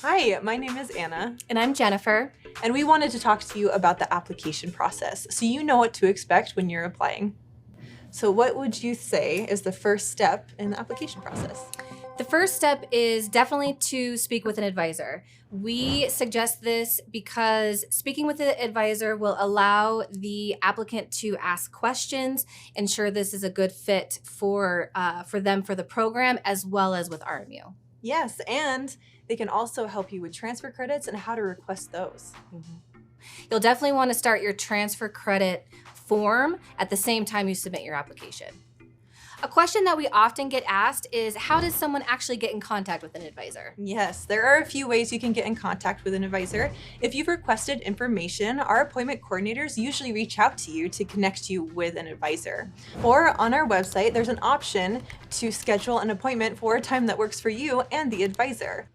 Hi, my name is Anna, And I'm Jennifer. and we wanted to talk to you about the application process so you know what to expect when you're applying. So, what would you say is the first step in the application process? The first step is definitely to speak with an advisor. We suggest this because speaking with an advisor will allow the applicant to ask questions, ensure this is a good fit for them for the program as well as with RMU. Yes, and they can also help you with transfer credits and how to request those. You'll definitely want to start your transfer credit form at the same time you submit your application. A question that we often get asked is, how does someone actually get in contact with an advisor? Yes, there are a few ways you can get in contact with an advisor. If you've requested information, our appointment coordinators usually reach out to you to connect you with an advisor. Or on our website, there's an option to schedule an appointment for a time that works for you and the advisor.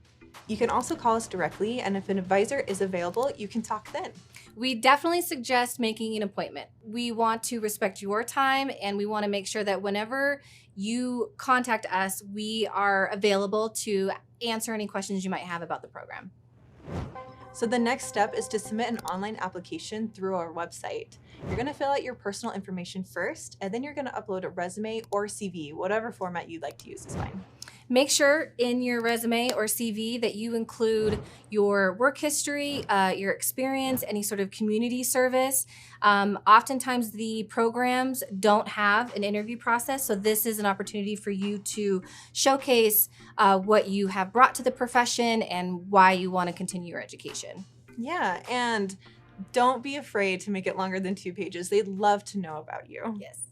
You can also call us directly, and if an advisor is available, you can talk then. We definitely suggest making an appointment. We want to respect your time, and we want to make sure that whenever you contact us, we are available to answer any questions you might have about the program. So the next step is to submit an online application through our website. You're going to fill out your personal information first, and then you're going to upload a resume or CV, whatever format you'd like to use is fine. Make sure in your resume or CV that you include your work history, your experience, any sort of community service. Oftentimes the programs don't have an interview process, so this is an opportunity for you to showcase what you have brought to the profession and why you want to continue your education. Yeah, and don't be afraid to make it longer than 2 pages. They'd love to know about you. Yes.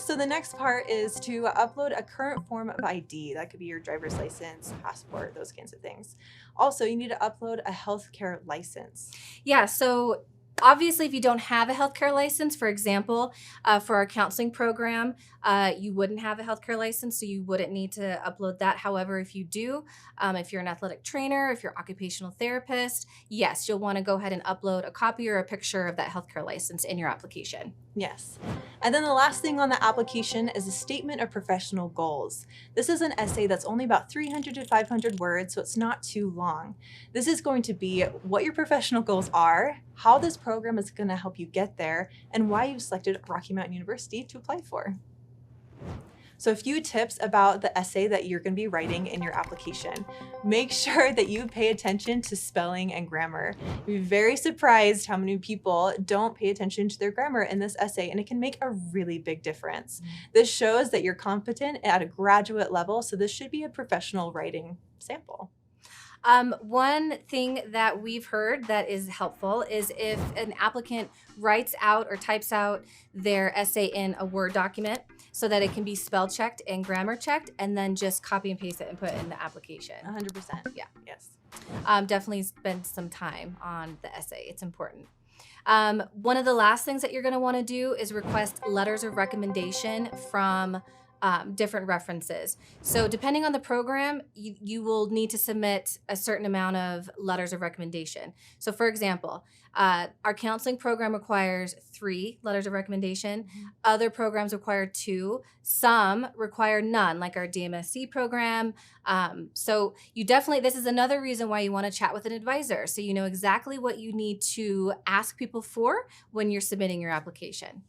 So the next part is to upload a current form of ID. That could be your driver's license, passport, those kinds of things. Also, you need to upload a healthcare license. Yeah, so obviously, if you don't have a healthcare license, for example, for our counseling program, you wouldn't have a healthcare license, so you wouldn't need to upload that. However, if you do, if you're an athletic trainer, if you're an occupational therapist, yes, you'll want to go ahead and upload a copy or a picture of that healthcare license in your application. Yes. And then the last thing on the application is a statement of professional goals. This is an essay that's only about 300 to 500 words, so it's not too long. This is going to be what your professional goals are, how this program is going to help you get there, and why you've selected Rocky Mountain University to apply for. So a few tips about the essay that you're going to be writing in your application. Make sure that you pay attention to spelling and grammar. You'll be very surprised how many people don't pay attention to their grammar in this essay, and it can make a really big difference. This shows that you're competent at a graduate level, so this should be a professional writing sample. One thing that we've heard that is helpful is if an applicant writes out or types out their essay in a Word document so that it can be spell checked and grammar checked, and then just copy and paste it and put it in the application. 100%. Yeah. Yes. Definitely spend some time on the essay. It's important. One of the last things that you're going to want to do is request letters of recommendation from different references. So depending on the program, you will need to submit a certain amount of letters of recommendation. So for example, our counseling program requires 3 letters of recommendation. Other programs require 2. Some require none, like our DMSC program. So you definitely, this is another reason why you want to chat with an advisor, so you know exactly what you need to ask people for when you're submitting your application.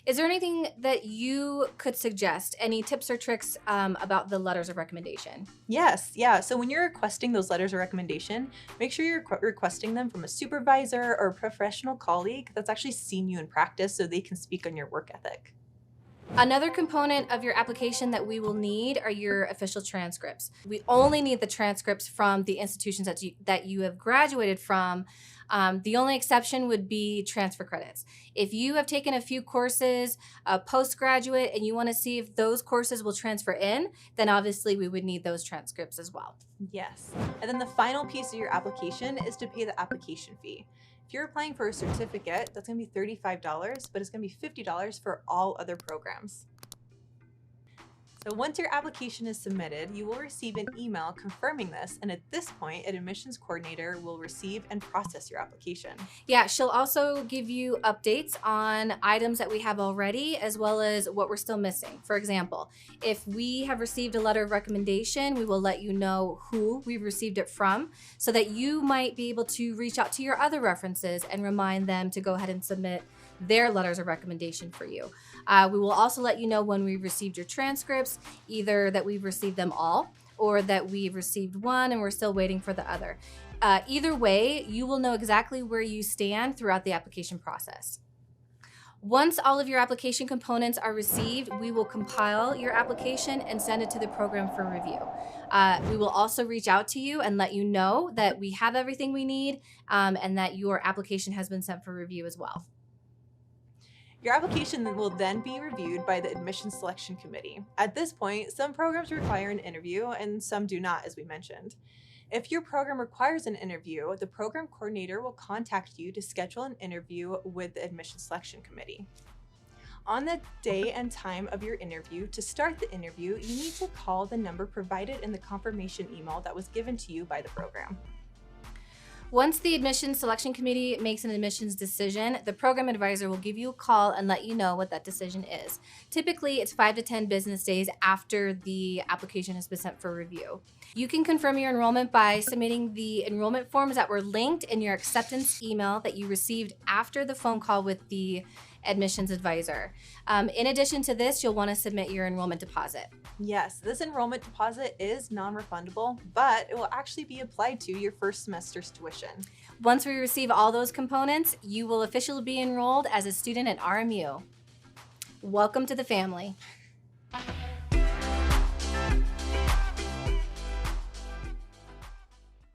Is there anything that you could suggest? Any tips or tricks about the letters of recommendation? Yes, yeah. So when you're requesting those letters of recommendation, make sure you're requesting them from a supervisor or a professional colleague that's actually seen you in practice so they can speak on your work ethic. Another component of your application that we will need are your official transcripts. We only need the transcripts from the institutions that you have graduated from. The only exception would be transfer credits. If you have taken a few courses postgraduate and you want to see if those courses will transfer in, then obviously we would need those transcripts as well. Yes. And then the final piece of your application is to pay the application fee. If you're applying for a certificate, that's going to be $35, but it's going to be $50 for all other programs. So once your application is submitted, you will receive an email confirming this, and at this point, an admissions coordinator will receive and process your application. Yeah, she'll also give you updates on items that we have already, as well as what we're still missing. For example, if we have received a letter of recommendation, we will let you know who we've received it from, so that you might be able to reach out to your other references and remind them to go ahead and submit their letters of recommendation for you. We will also let you know when we've received your transcripts, either that we've received them all or that we've received one and we're still waiting for the other. Either way, you will know exactly where you stand throughout the application process. Once all of your application components are received, we will compile your application and send it to the program for review. We will also reach out to you and let you know that we have everything we need and that your application has been sent for review as well. Your application will then be reviewed by the admissions selection committee. At this point, some programs require an interview and some do not, as we mentioned. If your program requires an interview, the program coordinator will contact you to schedule an interview with the admissions selection committee. On the day and time of your interview, to start the interview, you need to call the number provided in the confirmation email that was given to you by the program. Once the admissions selection committee makes an admissions decision, the program advisor will give you a call and let you know what that decision is. Typically, it's 5 to 10 business days after the application has been sent for review. You can confirm your enrollment by submitting the enrollment forms that were linked in your acceptance email that you received after the phone call with the admissions advisor. In addition to this, you'll want to submit your enrollment deposit. Yes, this enrollment deposit is non-refundable, but it will actually be applied to your first semester's tuition. Once we receive all those components, you will officially be enrolled as a student at RMU. Welcome to the family.